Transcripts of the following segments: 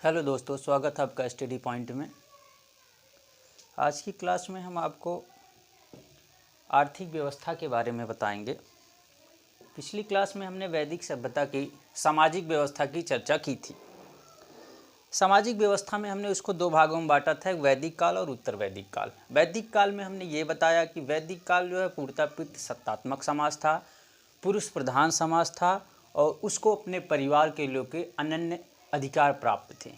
Hello दोस्तों, स्वागत है आपका स्टडी पॉइंट में। आज की क्लास में हम आपको आर्थिक व्यवस्था के बारे में बताएंगे। पिछली क्लास में हमने वैदिक सभ्यता की सामाजिक व्यवस्था की चर्चा की थी। सामाजिक व्यवस्था में हमने उसको दो भागों में बांटा था, एक वैदिक काल और उत्तर वैदिक काल। वैदिक काल में हमने ये बताया कि वैदिक काल जो है पूर्णतः पितृसत्तात्मक समाज था, पुरुष प्रधान समाज था और उसको अपने परिवार के लोग के अनन्य अधिकार प्राप्त थे।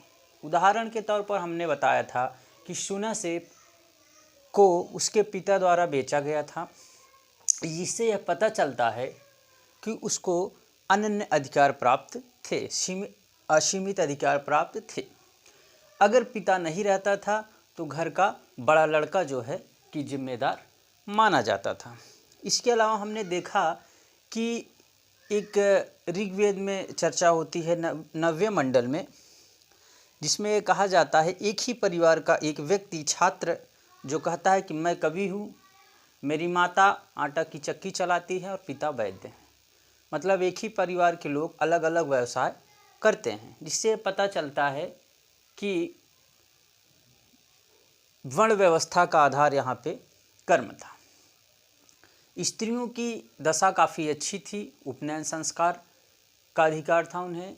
उदाहरण के तौर पर हमने बताया था कि शून्यसेन को उसके पिता द्वारा बेचा गया था, जिससे यह पता चलता है कि उसको अनन्य अधिकार प्राप्त थे, असीमित अधिकार प्राप्त थे। अगर पिता नहीं रहता था तो घर का बड़ा लड़का जो है कि जिम्मेदार माना जाता था। इसके अलावा हमने देखा कि एक ऋग्वेद में चर्चा होती है नव्य मंडल में, जिसमें ये कहा जाता है एक ही परिवार का एक व्यक्ति छात्र जो कहता है कि मैं कवि हूँ, मेरी माता आटा की चक्की चलाती है और पिता वैद्य हैं। मतलब एक ही परिवार के लोग अलग अलग व्यवसाय करते हैं, जिससे पता चलता है कि वर्ण व्यवस्था का आधार यहाँ पे कर्म था। स्त्रियों की दशा काफ़ी अच्छी थी, उपनयन संस्कार का अधिकार था उन्हें।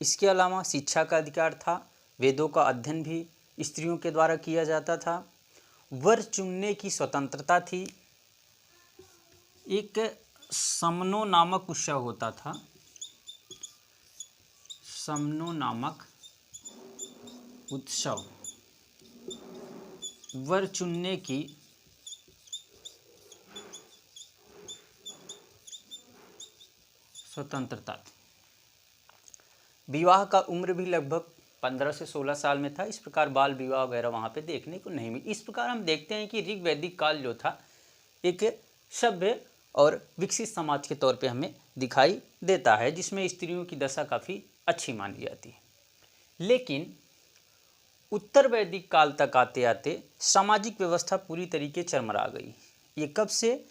इसके अलावा शिक्षा का अधिकार था, वेदों का अध्ययन भी स्त्रियों के द्वारा किया जाता था। वर चुनने की स्वतंत्रता थी। एक समनो नामक उत्सव होता था, समनो नामक उत्सव वर चुनने की स्वतंत्रता थी। विवाह का उम्र भी लगभग 15 से 16 साल में था। इस प्रकार बाल विवाह वगैरह वहाँ पे देखने को नहीं मिली। इस प्रकार हम देखते हैं कि ऋग्वैदिक काल जो था एक सभ्य और विकसित समाज के तौर पे हमें दिखाई देता है, जिसमें स्त्रियों की दशा काफ़ी अच्छी मानी जाती है। लेकिन उत्तर वैदिक काल तक आते आते सामाजिक व्यवस्था पूरी तरीके चरमरा गई। ये कब से?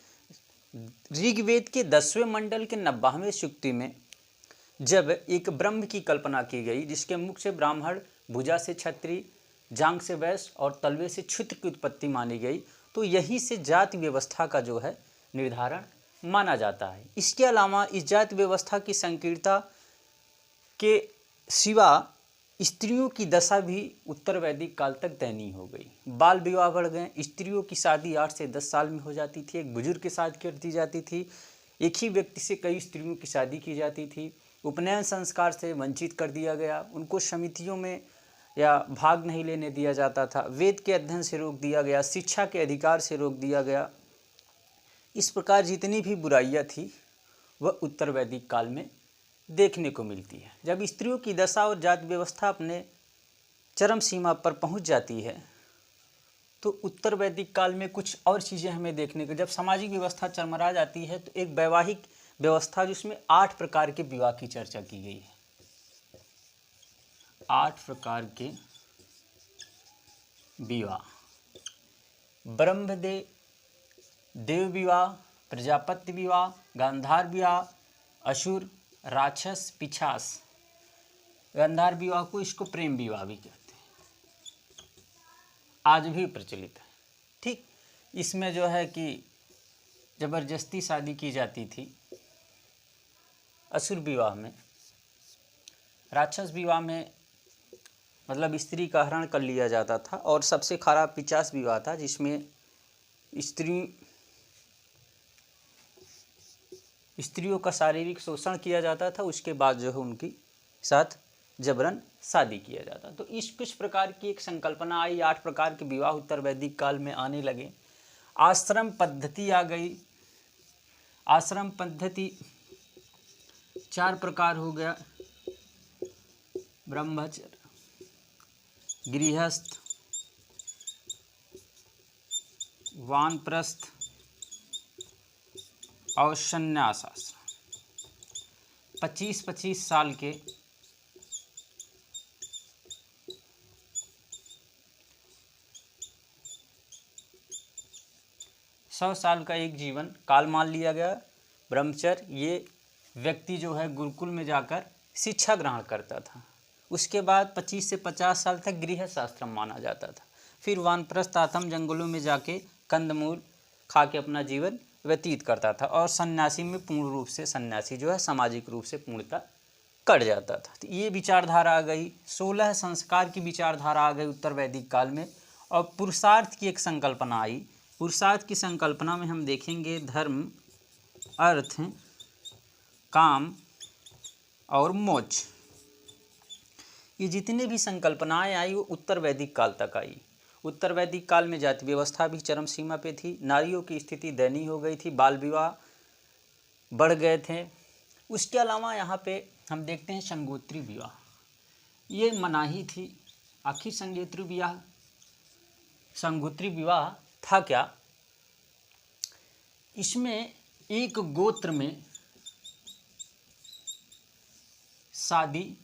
ऋग्वेद के 10वें मंडल के 90वें सूक्ति में जब एक ब्रह्म की कल्पना की गई, जिसके मुख से ब्राह्मण, भुजा से क्षत्रिय, जांघ से वैश्य और तलवे से क्षुद्र की उत्पत्ति मानी गई, तो यहीं से जाति व्यवस्था का जो है निर्धारण माना जाता है। इसके अलावा इस जाति व्यवस्था की संकीर्णता के सिवा स्त्रियों की दशा भी उत्तर वैदिक काल तक दयनीय हो गई। बाल विवाह बढ़ गए, स्त्रियों की शादी 8 से 10 साल में हो जाती थी, एक बुजुर्ग के साथ कर दी जाती थी, एक ही व्यक्ति से कई स्त्रियों की शादी की जाती थी। उपनयन संस्कार से वंचित कर दिया गया, उनको समितियों में या भाग नहीं लेने दिया जाता था, वेद के अध्ययन से रोक दिया गया, शिक्षा के अधिकार से रोक दिया गया। इस प्रकार जितनी भी बुराइयां थी वह उत्तर वैदिक काल में देखने को मिलती है। जब स्त्रियों की दशा और जाति व्यवस्था अपने चरम सीमा पर पहुंच जाती है तो उत्तर वैदिक काल में कुछ और चीज़ें हमें देखने को, जब सामाजिक व्यवस्था चरमरा जाती है तो एक वैवाहिक व्यवस्था जिसमें 8 प्रकार के विवाह की चर्चा की गई है। 8 प्रकार के विवाह: ब्रह्मदेव, देव विवाह, प्रजापति विवाह, गांधार विवाह, असुर, राक्षस, पिशाच। गांधार विवाह को इसको प्रेम विवाह भी कहते हैं, आज भी प्रचलित है। ठीक, इसमें जो है कि जबरदस्ती शादी की जाती थी। असुर विवाह में, राक्षस विवाह में मतलब स्त्री का हरण कर लिया जाता था, और सबसे खराब पिशाच विवाह था, जिसमें स्त्रियों का शारीरिक शोषण किया जाता था, उसके बाद जो है उनकी साथ जबरन शादी किया जाता। तो इस कुछ प्रकार की एक संकल्पना आई, 8 प्रकार के विवाह उत्तर वैदिक काल में आने लगे। आश्रम पद्धति आ गई। आश्रम पद्धति 4 प्रकार हो गया: ब्रह्मचर्य, गृहस्थ, वानप्रस्थ और संन्यास आश्रम। 25-25 साल के 100 साल का एक जीवन काल मान लिया गया। ब्रह्मचर्य, ये व्यक्ति जो है गुरुकुल में जाकर शिक्षा ग्रहण करता था, उसके बाद 25 से 50 साल तक गृहस्थाश्रम माना जाता था। फिर वानप्रस्थ आश्रम जंगलों में जाके कंदमूल खा के अपना जीवन व्यतीत करता था। और सन्यासी में पूर्ण रूप से सन्यासी जो है सामाजिक रूप से पूर्णतः कट जाता था। तो ये विचारधारा आ गई। 16 संस्कार की विचारधारा आ गई उत्तर वैदिक काल में। और पुरुषार्थ की एक संकल्पना आई। पुरुषार्थ की संकल्पना में हम देखेंगे धर्म, अर्थ, काम और मोक्ष, ये जितने भी संकल्पनाएं आई वो उत्तर वैदिक काल तक आई। उत्तर वैदिक काल में जाति व्यवस्था भी चरम सीमा पे थी, नारियों की स्थिति दयनीय हो गई थी, बाल विवाह बढ़ गए थे। उसके अलावा यहाँ पे हम देखते हैं संगोत्री विवाह, ये मनाही थी। आखिर संगोत्री विवाह था क्या? इसमें एक गोत्र में शादी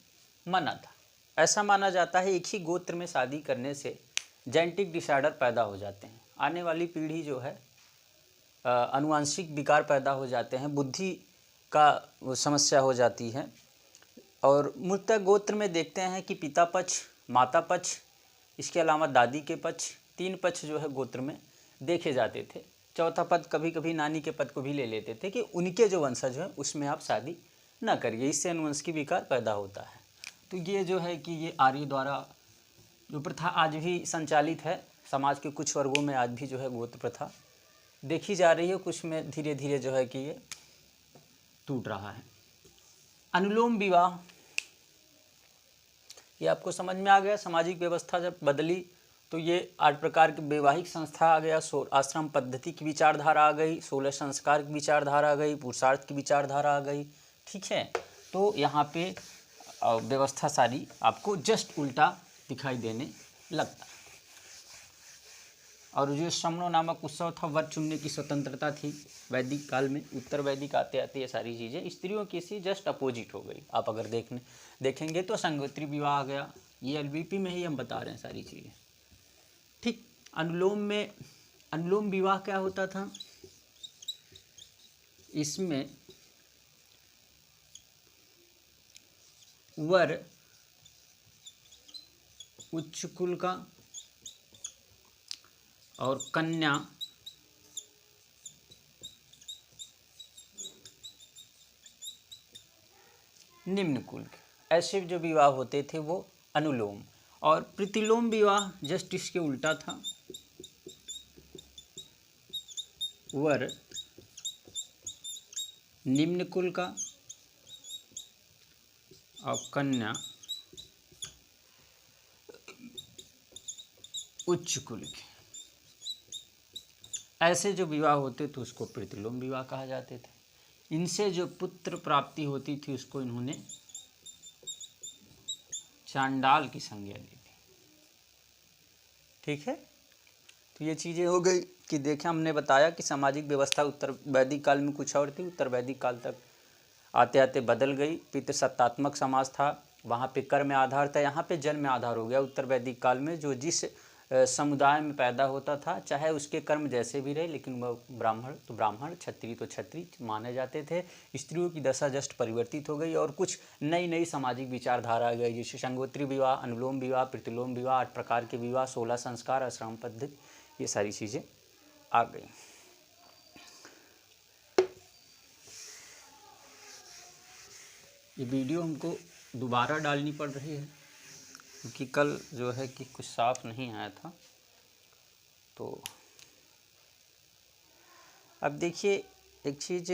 मना था। ऐसा माना जाता है एक ही गोत्र में शादी करने से जेनेटिक डिसऑर्डर पैदा हो जाते हैं, आने वाली पीढ़ी जो है आनुवांशिक विकार पैदा हो जाते हैं, बुद्धि का समस्या हो जाती है। और मूलतः गोत्र में देखते हैं कि पिता पक्ष, माता पक्ष, इसके अलावा दादी के पक्ष, 3 पक्ष जो है गोत्र में देखे जाते थे। चौथा पद कभी कभी नानी के पद को भी ले लेते थे कि उनके जो वंशज हैं उसमें आप शादी न करिए, इससे अनुवंशिक विकार पैदा होता है। तो ये जो है कि ये आर्य द्वारा जो प्रथा आज भी संचालित है, समाज के कुछ वर्गों में आज भी जो है गोत्र प्रथा देखी जा रही है, कुछ में धीरे धीरे जो है कि ये टूट रहा है। अनुलोम विवाह, ये आपको समझ में आ गया। सामाजिक व्यवस्था जब बदली तो ये 8 प्रकार की वैवाहिक संस्था आ गया, आश्रम पद्धति की विचारधारा आ गई, 16 संस्कार की विचारधारा आ गई, पुरुषार्थ की विचारधारा आ गई। ठीक है, तो यहाँ पे व्यवस्था सारी आपको जस्ट उल्टा दिखाई देने लगता। और जो श्रमणों नामक उत्सव था, वर चुनने की स्वतंत्रता थी वैदिक काल में। उत्तर वैदिक आते आते ये सारी चीज़ें स्त्रियों की सी जस्ट अपोजिट हो गई। आप अगर देखेंगे तो संगोत्री विवाह आ गया। ये एलवीपी में ही हम बता रहे हैं सारी चीज़ें। ठीक, अनुलोम विवाह क्या होता था? इसमें वर उच्च कुल का और कन्या निम्न कुल के, ऐसे जो विवाह होते थे वो अनुलोम। और प्रतिलोम विवाह जस्ट इसके उल्टा था। वर निम्न कुल का और कन्या उच्च कुल के, ऐसे जो विवाह होते थे उसको प्रतिलोम विवाह कहा जाते थे। इनसे जो पुत्र प्राप्ति होती थी उसको इन्होंने चांडाल की संज्ञा दी थी। ठीक है, तो ये चीज़ें हो गई कि देखें, हमने बताया कि सामाजिक व्यवस्था उत्तर वैदिक काल में कुछ और थी, उत्तर वैदिक काल तक आते आते बदल गई। पितृसत्तात्मक समाज था, वहाँ पे कर्म आधार था, यहाँ पे जन्म आधार हो गया। उत्तर वैदिक काल में जो जिस समुदाय में पैदा होता था, चाहे उसके कर्म जैसे भी रहे, लेकिन वह ब्राह्मण तो ब्राह्मण, क्षत्रिय तो क्षत्रिय माने जाते थे। स्त्रियों की दशा जस्ट परिवर्तित हो गई और कुछ नई नई सामाजिक विचारधारा आ गई, जैसे संगोत्री विवाह, अनुलोम विवाह, प्रतिलोम विवाह, 8 प्रकार के विवाह, 16 संस्कार, आश्रम पद्धति, ये सारी चीज़ें आ गई। ये वीडियो हमको दोबारा डालनी पड़ रही है क्योंकि कल जो है कि कुछ साफ नहीं आया था। तो अब देखिए एक चीज़,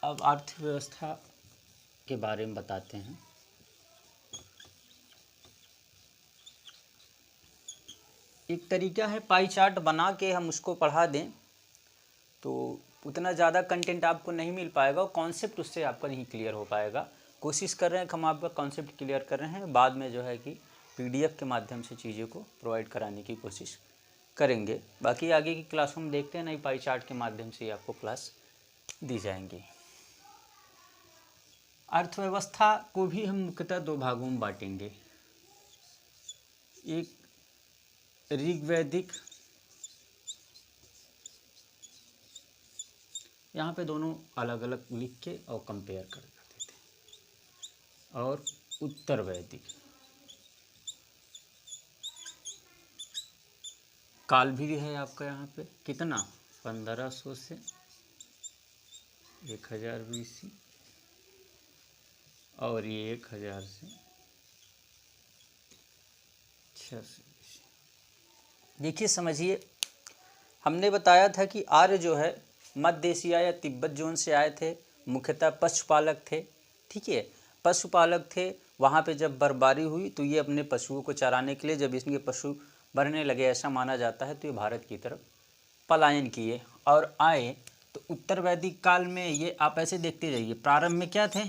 अब अर्थव्यवस्था के बारे में बताते हैं। एक तरीका है पाई चार्ट बना के हम उसको पढ़ा दें तो उतना ज़्यादा कंटेंट आपको नहीं मिल पाएगा और कॉन्सेप्ट उससे आपका नहीं क्लियर हो पाएगा। कोशिश कर रहे हैं कि हम आपका कॉन्सेप्ट क्लियर कर रहे हैं, बाद में जो है कि पीडीएफ के माध्यम से चीज़ों को प्रोवाइड कराने की कोशिश करेंगे। बाकी आगे की क्लासों में देखते हैं, नई पाई चार्ट के माध्यम से आपको क्लास दी जाएंगी। अर्थव्यवस्था को भी हम मुख्यतः 2 भागों में बांटेंगे, एक ऋग्वैदिक, यहाँ पे दोनों अलग अलग लिख के और कंपेयर कर देते थे, और उत्तर वैदिक। काल भी है आपका यहाँ पे कितना 1500 से 1000 BC और ये 1000 से 600 BC। देखिए समझिए, हमने बताया था कि आर्य जो है मध्य एशिया या तिब्बत जोन से आए थे, मुख्यतः पशुपालक थे। ठीक है, पशुपालक थे। वहाँ पे जब बर्फबारी हुई तो ये अपने पशुओं को चराने के लिए, जब इसके पशु बढ़ने लगे ऐसा माना जाता है, तो ये भारत की तरफ पलायन किए और आए। तो उत्तर वैदिक काल में ये आप ऐसे देखते जाइए, प्रारंभ में क्या थे?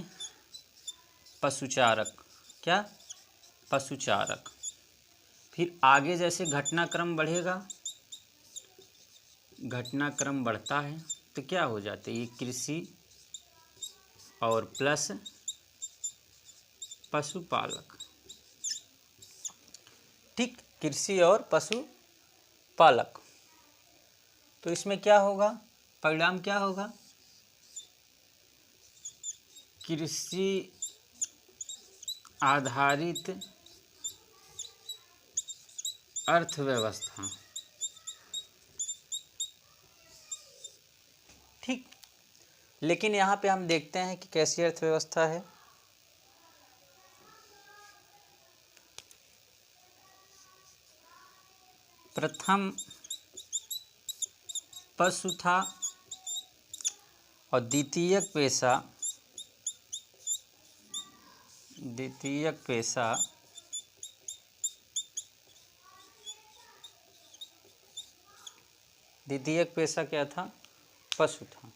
पशुचारक। क्या? पशुचारक। फिर आगे जैसे घटनाक्रम बढ़ेगा, घटनाक्रम बढ़ता है तो क्या हो जाते हैं? ये कृषि और प्लस पशुपालक। ठीक, कृषि और पशुपालक। तो इसमें क्या होगा? परिणाम क्या होगा? कृषि आधारित अर्थव्यवस्था। ठीक, लेकिन यहाँ पे हम देखते हैं कि कैसी अर्थव्यवस्था है। प्रथम पशु था और द्वितीयक पेशा क्या था? पशु था।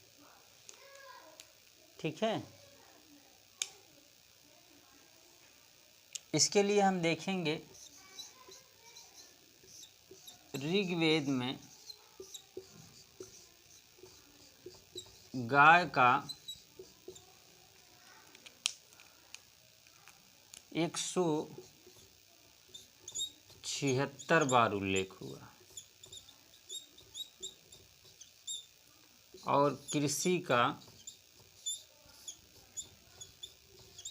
ठीक है, इसके लिए हम देखेंगे ऋग्वेद में गाय का 176 बार उल्लेख हुआ और कृषि का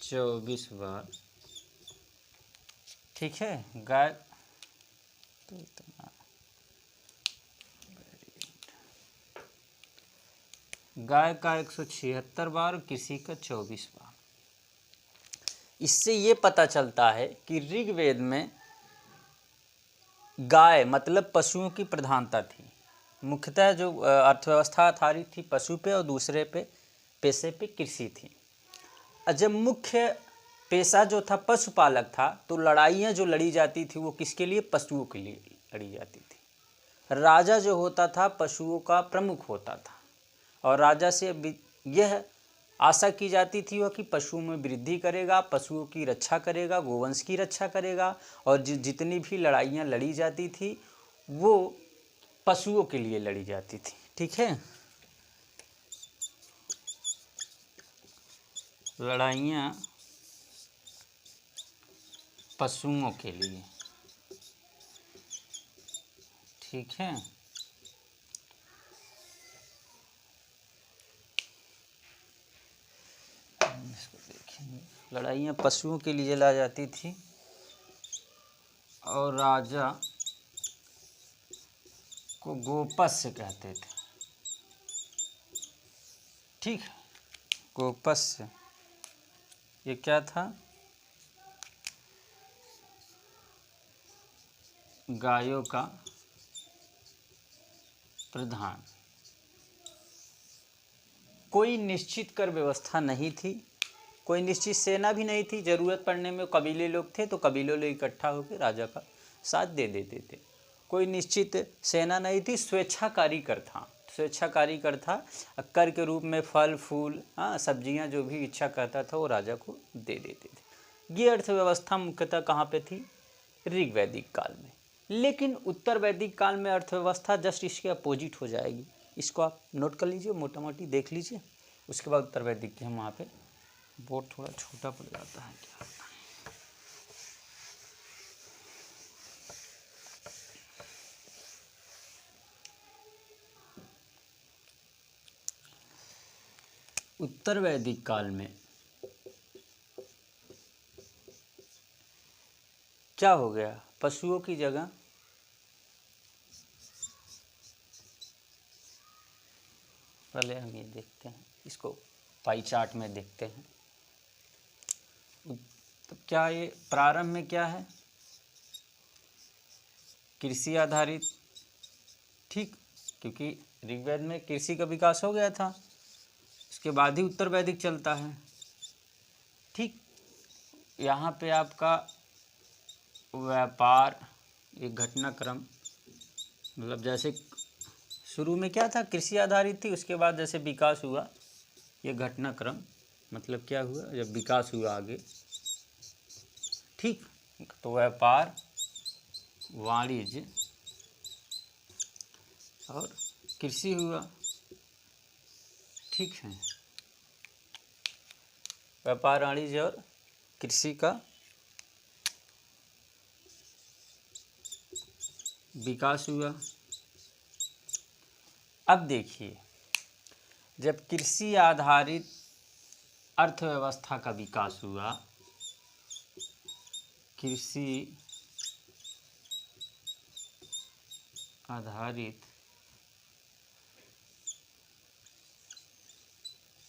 24 बार। ठीक है, गाय तो इतना, गाय का 176 बार, कृषि का 24 बार। इससे ये पता चलता है कि ऋग्वेद में गाय मतलब पशुओं की प्रधानता थी। मुख्यतः जो अर्थव्यवस्था आधारित थी पशु पे और दूसरे पे पेशे पे कृषि थी। जब मुख्य पेशा जो था पशुपालक था, तो लड़ाइयाँ जो लड़ी जाती थी वो किसके लिए? पशुओं के लिए लड़ी जाती थी। राजा जो होता था पशुओं का प्रमुख होता था और राजा से यह आशा की जाती थी वह कि पशुओं में वृद्धि करेगा, पशुओं की रक्षा करेगा, गोवंश की रक्षा करेगा और जितनी भी लड़ाइयाँ लड़ी जाती थी वो पशुओं के लिए लड़ी जाती थी। ठीक है, लड़ाइयाँ पशुओं के लिए। ठीक है, इसको देखेंगे, लड़ाइयाँ पशुओं के लिए ला जाती थी और राजा को गोपस्य कहते थे। ठीक, गोपस्य ये क्या था? गायों का प्रधान। कोई निश्चित कर व्यवस्था नहीं थी, कोई निश्चित सेना भी नहीं थी। ज़रूरत पड़ने में कबीले लोग थे तो कबीलों लोग इकट्ठा होकर राजा का साथ दे देते थे। कोई निश्चित सेना नहीं थी, स्वेच्छाकारी कर था। स्वेच्छाकारी कर था, कर के रूप में फल फूल सब्जियां जो भी इच्छा करता था वो राजा को दे देते थे। ये अर्थव्यवस्था मुख्यतः कहाँ पे थी? ऋग्वैदिक काल में। लेकिन उत्तर वैदिक काल में अर्थव्यवस्था जस्ट इसके अपोजिट हो जाएगी। इसको आप नोट कर लीजिए, मोटा मोटी देख लीजिए। उसके बाद उत्तर वैदिक के हम वहाँ पे बोर्ड थोड़ा छोटा पड़ जाता है क्या? उत्तर वैदिक काल में क्या हो गया? पशुओं की जगह पहले हम ये देखते हैं, इसको पाई चार्ट में देखते हैं। तो क्या ये प्रारंभ में क्या है, कृषि आधारित, ठीक, क्योंकि ऋग्वेद में कृषि का विकास हो गया था, उसके बाद ही उत्तर वैदिक चलता है, ठीक। यहाँ पे आपका व्यापार, एक घटनाक्रम, मतलब जैसे शुरू में क्या था, कृषि आधारित थी, उसके बाद जैसे विकास हुआ, ये घटनाक्रम, मतलब क्या हुआ, जब विकास हुआ आगे, ठीक। तो व्यापार, वाणिज्य और कृषि हुआ, ठीक है। व्यापार, वाणिज्य और कृषि का विकास हुआ। अब देखिए, जब कृषि आधारित अर्थव्यवस्था का विकास हुआ, कृषि आधारित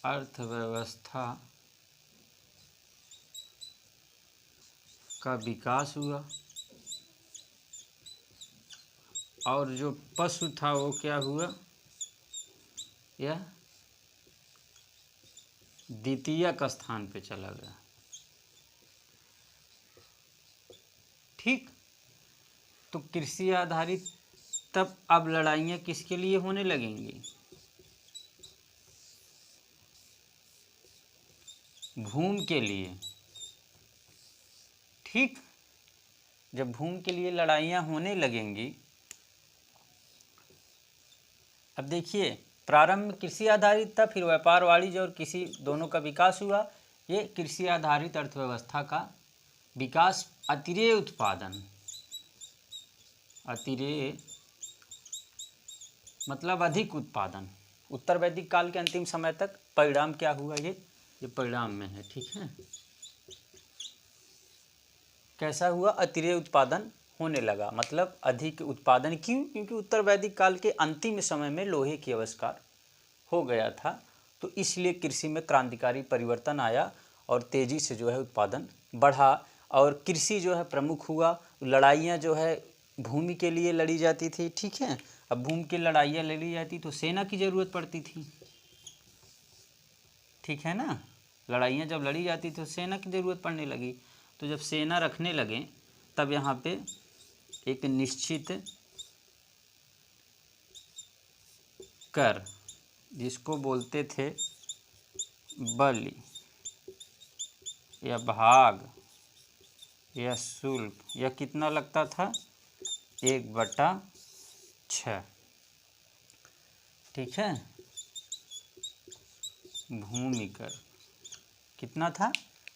अर्थव्यवस्था का विकास हुआ, और जो पशु था वो क्या हुआ, यह द्वितीयक स्थान पे चला गया, ठीक। तो कृषि आधारित, तब अब लड़ाइयाँ किसके लिए होने लगेंगी, भूमि के लिए, ठीक। जब भूमि के लिए लड़ाइयाँ होने लगेंगी, अब देखिए, प्रारंभ में कृषि आधारित था, फिर व्यापार, वाणिज्य और कृषि दोनों का विकास हुआ। ये कृषि आधारित अर्थव्यवस्था का विकास, अतिरेय उत्पादन, अतिरेय मतलब अधिक उत्पादन, उत्तर वैदिक काल के अंतिम समय तक परिणाम क्या हुआ, ये परिणाम में है, ठीक है। कैसा हुआ, अतिरेय उत्पादन होने लगा, मतलब अधिक उत्पादन, क्यों, क्योंकि उत्तर वैदिक काल के अंतिम समय में लोहे की आविष्कार हो गया था, तो इसलिए कृषि में क्रांतिकारी परिवर्तन आया और तेज़ी से जो है उत्पादन बढ़ा, और कृषि जो है प्रमुख हुआ। लड़ाइयाँ जो है भूमि के लिए लड़ी जाती थी, ठीक है। अब भूमि की लड़ाइयाँ लड़ी जाती तो सेना की ज़रूरत पड़ती थी, ठीक है ना। लड़ाइयाँ जब लड़ी जाती तो सेना की ज़रूरत पड़ने लगी, तो जब सेना रखने लगे तब यहाँ पे एक निश्चित कर, जिसको बोलते थे बलि या भाग या शुल्क, यह कितना लगता था, 1/6, ठीक है। भूमि कर कितना था,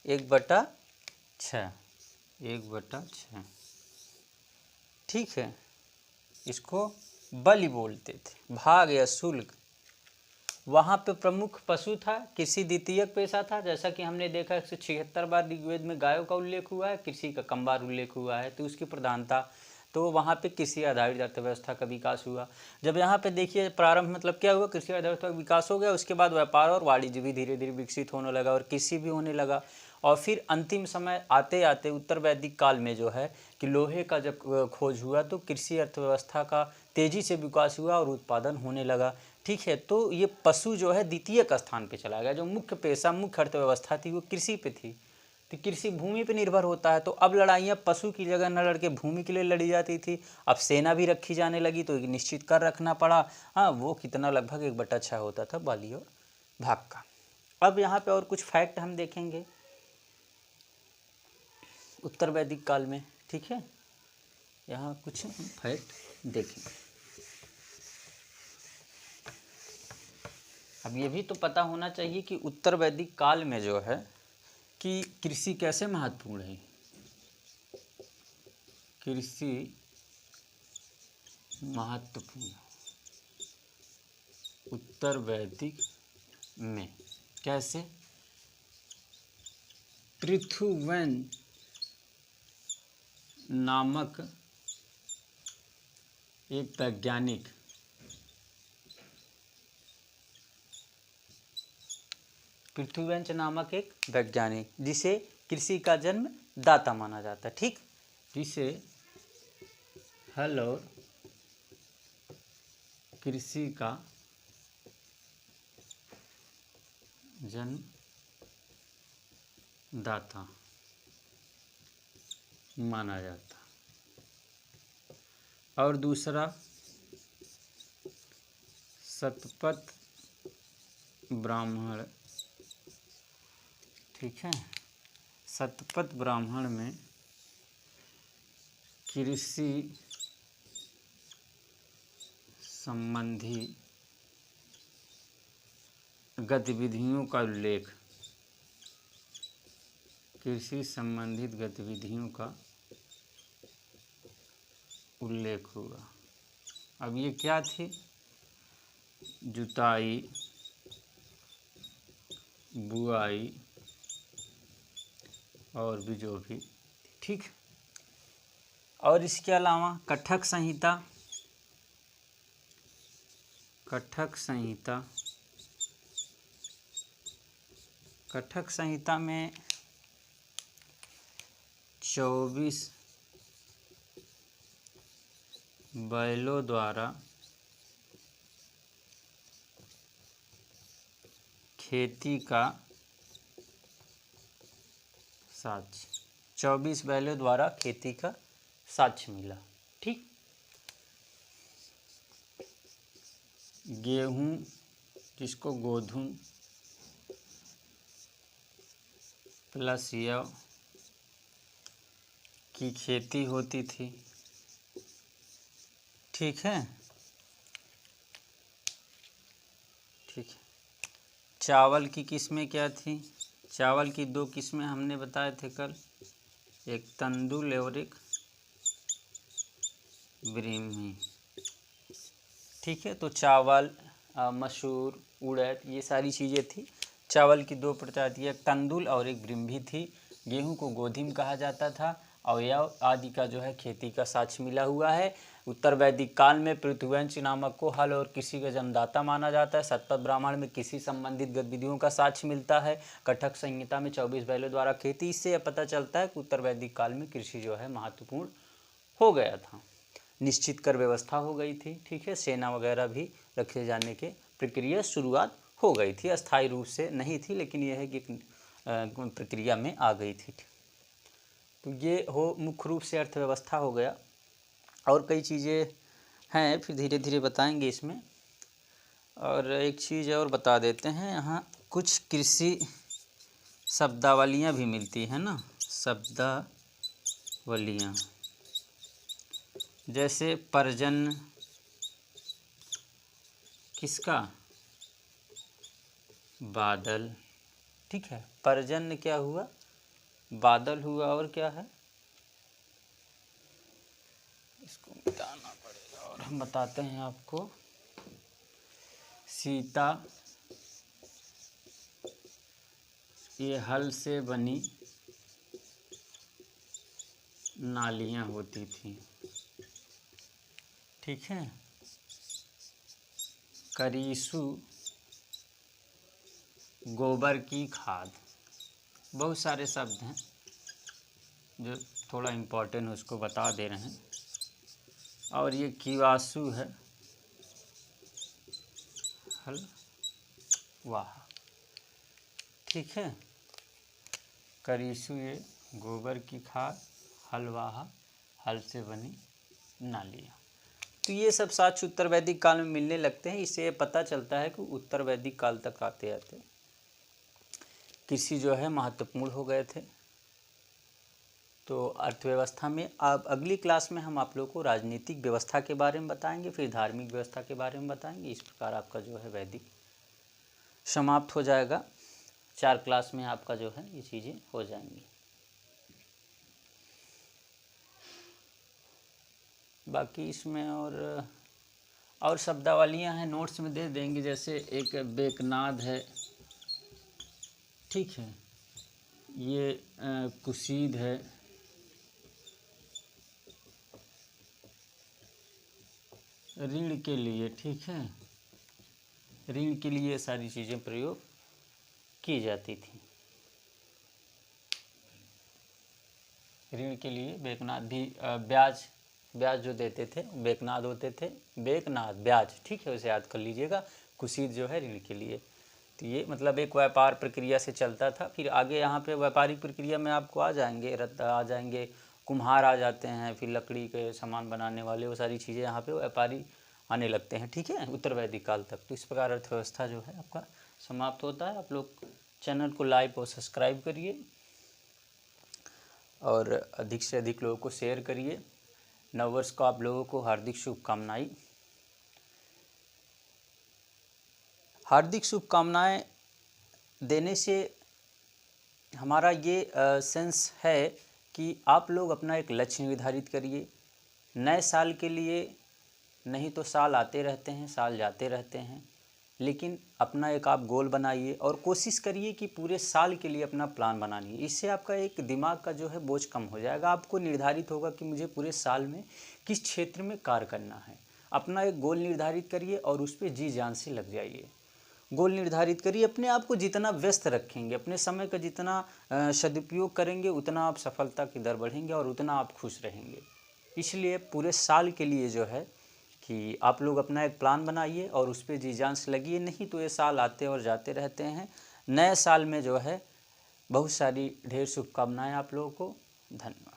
1/6, 1/6, ठीक है। इसको बलि बोलते थे, भाग या शुल्क। वहाँ पे प्रमुख पशु था, कृषि द्वितीयक पेशा था, जैसा कि हमने देखा 176 बार ऋग्वेद में गायों का उल्लेख हुआ है, कृषि का कम बार उल्लेख हुआ है, तो उसकी प्रधानता, तो वहाँ पे कृषि आधारित अर्थव्यवस्था का विकास हुआ। जब यहाँ पे देखिए प्रारंभ मतलब क्या हुआ, कृषि आधारित का विकास हो गया, उसके बाद व्यापार और वाणिज्य भी धीरे धीरे विकसित होने लगा और कृषि भी होने लगा, और फिर अंतिम समय आते आते उत्तर वैदिक काल में जो है कि लोहे का जब खोज हुआ तो कृषि अर्थव्यवस्था का तेज़ी से विकास हुआ और उत्पादन होने लगा, ठीक है। तो ये पशु जो है द्वितीयक स्थान पे चला गया, जो मुख्य पेशा, मुख्य अर्थव्यवस्था थी वो कृषि पे थी, तो कृषि भूमि पे निर्भर होता है, तो अब लड़ाइयाँ पशु की जगह न लड़के भूमि के लिए लड़ी जाती थी। अब सेना भी रखी जाने लगी तो एक निश्चित कर रखना पड़ा, हाँ, वो कितना, लगभग 1/6 होता था बलि और भाग का। अब यहाँ पे और कुछ फैक्ट हम देखेंगे उत्तर वैदिक काल में, ठीक है। यहाँ कुछ फैक्ट देखेंगे। अब ये भी तो पता होना चाहिए कि उत्तर वैदिक काल में जो है कि कृषि कैसे महत्वपूर्ण है। कृषि महत्वपूर्ण उत्तर वैदिक में कैसे, पृथुवैन नामक एक वैज्ञानिक पृथ्वीवंश नामक एक वैज्ञानिक, जिसे कृषि का जन्म दाता माना जाता है। ठीक, जिसे हल और कृषि का जन्म दाता माना जाता। और दूसरा शतपथ ब्राह्मण। ठीक है, शतपथ ब्राह्मण में कृषि संबंधी गतिविधियों का उल्लेख, कृषि संबंधित गतिविधियों का उल्लेख हुआ। अब ये क्या थी? जुताई, बुआई और बीजों भी। ठीक, और इसके अलावा कठक संहिता, कठक संहिता, कठक संहिता में 24 बैलों द्वारा खेती का साक्ष्य, 24 बैलों द्वारा खेती का साक्ष्य मिला। ठीक, गेहूँ, जिसको गोधूम प्लस यव की खेती होती थी। ठीक है, ठीक है। चावल की किस्में क्या थी? चावल की 2 किस्में हमने बताए थे कल, एक तंदुल और एक ब्रिह्मी। ठीक है, तो चावल, मसूर, उड़द, ये सारी चीज़ें थी। चावल की 2 प्रजाति, एक तंदुल और एक ब्रिह्मी थी। गेहूं को गोधूम कहा जाता था और यव आदि का जो है खेती का साक्ष्य मिला हुआ है। उत्तर वैदिक काल में पृथ्वीवंश नामक को हल और कृषि का जन्मदाता माना जाता है। शतपथ ब्राह्मण में कृषि संबंधित गतिविधियों का साक्ष्य मिलता है। कठक संहिता में 24 बैलों द्वारा खेती। इससे यह पता चलता है कि उत्तर वैदिक काल में कृषि जो है महत्वपूर्ण हो गया था, निश्चित कर व्यवस्था हो गई थी। ठीक है, सेना वगैरह भी रखे जाने के प्रक्रिया शुरुआत हो गई थी, अस्थायी रूप से नहीं थी, लेकिन यह है कि प्रक्रिया में आ गई थी। तो ये हो मुख्य रूप से अर्थव्यवस्था हो गया। और कई चीज़ें हैं, फिर धीरे धीरे बताएंगे इसमें। और एक चीज़ और बता देते हैं, यहाँ कुछ कृषि शब्दावलियाँ भी मिलती हैं ना, शब्दावलियाँ, जैसे पर्जन्य किसका? बादल। ठीक है, पर्जन्य क्या हुआ? बादल हुआ। और क्या है? इसको मिटाना पड़ेगा और हम बताते हैं आपको। सीता, ये हल से बनी नालियाँ होती थी। ठीक है, करीसु, गोबर की खाद। बहुत सारे शब्द हैं जो थोड़ा इम्पोर्टेंट है, उसको बता दे रहे हैं। और ये कीवासु है, हल वाह। ठीक है, करीसु ये गोबर की खाद, हलवाहा हल से बनी नालियाँ। तो ये सब साक्ष्य उत्तर वैदिक काल में मिलने लगते हैं। इससे पता चलता है कि उत्तर वैदिक काल तक आते आते कृषि जो है महत्वपूर्ण हो गए थे। तो अर्थव्यवस्था में अब अगली क्लास में हम आप लोगों को राजनीतिक व्यवस्था के बारे में बताएंगे, फिर धार्मिक व्यवस्था के बारे में बताएंगे। इस प्रकार आपका जो है वैदिक समाप्त हो जाएगा। 4 क्लास में आपका जो है ये चीज़ें हो जाएंगी। बाकी इसमें और शब्दावलियाँ हैं, नोट्स में दे देंगे। जैसे एक बेकनाद है, ठीक है, ये कुशीद है, ऋण के लिए। ठीक है, ऋण के लिए सारी चीज़ें प्रयोग की जाती थी। ऋण के लिए बेकनाद भी ब्याज जो देते थे बेकनाद होते थे, बेकनाद ब्याज, ठीक है, उसे याद कर लीजिएगा। कुसीद जो है ऋण के लिए। तो ये मतलब एक व्यापार प्रक्रिया से चलता था। फिर आगे यहाँ पे व्यापारिक प्रक्रिया में आपको आ जाएंगे रत्ता आ जाएंगे, कुम्हार आ जाते हैं, फिर लकड़ी के सामान बनाने वाले, वो सारी चीज़ें यहाँ पे व्यापारी आने लगते हैं, ठीक है, उत्तर वैदिक काल तक। तो इस प्रकार अर्थव्यवस्था जो है आपका समाप्त होता है। आप लोग चैनल को लाइक और सब्सक्राइब करिए और अधिक से अधिक लोगों को शेयर करिए। नववर्ष को आप लोगों को हार्दिक शुभकामनाएं। हार्दिक शुभकामनाएं देने से हमारा ये सेंस है कि आप लोग अपना एक लक्ष्य निर्धारित करिए। नए साल के लिए नहीं तो साल आते रहते हैं, साल जाते रहते हैं, लेकिन अपना एक आप गोल बनाइए और कोशिश करिए कि पूरे साल के लिए अपना प्लान बनाइए। इससे आपका एक दिमाग का जो है बोझ कम हो जाएगा। आपको निर्धारित होगा कि मुझे पूरे साल में किस क्षेत्र में कार्य करना है। अपना एक गोल निर्धारित करिए और उस पर जी जान से लग जाइए। गोल निर्धारित करिए, अपने आप को जितना व्यस्त रखेंगे, अपने समय का जितना सदुपयोग करेंगे, उतना आप सफलता की दर बढ़ेंगे और उतना आप खुश रहेंगे। इसलिए पूरे साल के लिए जो है कि आप लोग अपना एक प्लान बनाइए और उस पर जी जान से लगिए। नहीं तो ये साल आते और जाते रहते हैं। नए साल में जो है बहुत सारी ढेर शुभकामनाएं आप लोगों को। धन्यवाद।